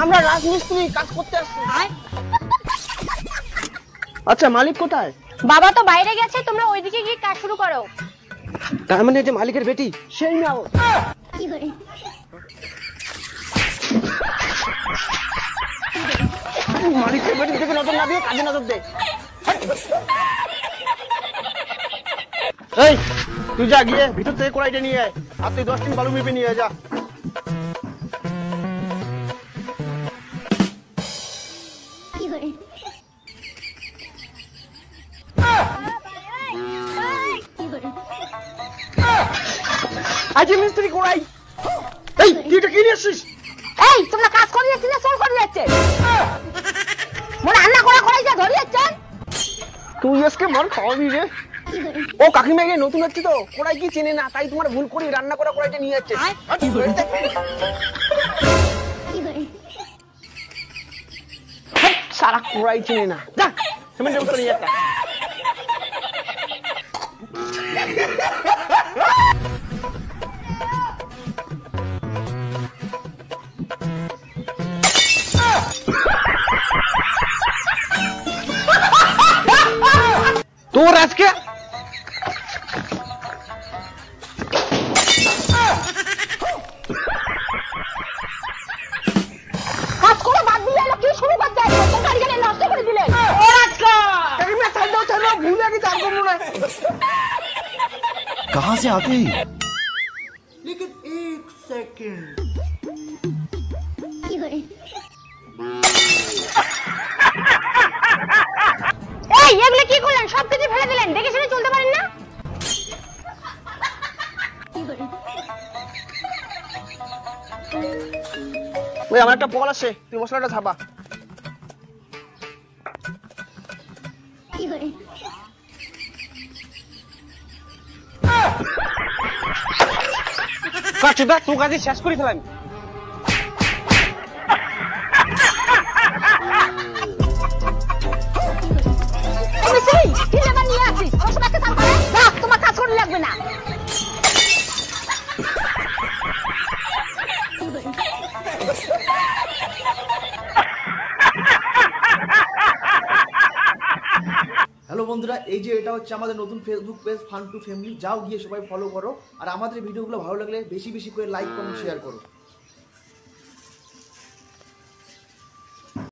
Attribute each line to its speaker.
Speaker 1: আমরা রাজমিস্ত্রি কাজ করতে আসছি। আচ্ছা মালিক কোথায়?
Speaker 2: বাবা তো বাইরে গেছে, তোমরা ওইদিকে গিয়ে কাজ শুরু করো।
Speaker 1: তার মানে যে মালিকের বেটি সেই নাও। মালিকের বেটি দেখে নজর না দিয়ে কাজে নজর দে। এই তুই যা গিয়ে ভিতর থেকে কড়াইটা নিয়ে আয়, আর তুই 10 টিন বালু মেপে নিয়ে যা। আজ মিস্ত্রি কড়াই। এই তুই এটা কি নিয়ে আসছিস?
Speaker 2: এই তোমরা কাজ করে যাচ্ছ না চোর করে যাচ্ছে? মনে রান্না করা করাই যা ধরে যাচ্ছেন।
Speaker 1: তুই আজকে মার খাওয়াবি রে। ও কাকিমা এগিয়ে নতুন হচ্ছে তো কড়াই কি চেনে না, তাই তোমার ভুল করি রান্না করা কড়াইটা নিয়ে যাচ্ছে। সারা কড়াই চেনে না, যা সিমেন্টের উত্তর নিয়ে যাচ্ছে। তোর আজকে
Speaker 2: কাজ করে বাদ দিলে কি শুরু করতে আসছো? তো গাড়ি গাড়ি নষ্ট করে দিলেন।
Speaker 1: ওর আজকে কাকিমা ছাড় দাও ভুলে গেছি আর করবো না।
Speaker 3: कहां से आते हैं?
Speaker 4: लेकिन एक सेकंड।
Speaker 2: এই এগুলো কি করলেন? সব কিছু ফেলে দিলেন, দেখে শুনে চলতে পারেন না?
Speaker 1: ওই আমার একটা বল আছে, তুই মশলাটা ছাপা। কাচুদা তুই কাজে শেষ করে ফেলাম।
Speaker 2: তোমার কাজ করে লাগবে না।
Speaker 4: হ্যালো বন্ধুরা, এই যে এটা হচ্ছে আমাদের নতুন Facebook page fun to family. যাও গিয়ে সবাই ফলো করো, আর আমাদের ভিডিওগুলো ভালো লাগলে বেশি বেশি করে লাইক কমেন্ট শেয়ার করো।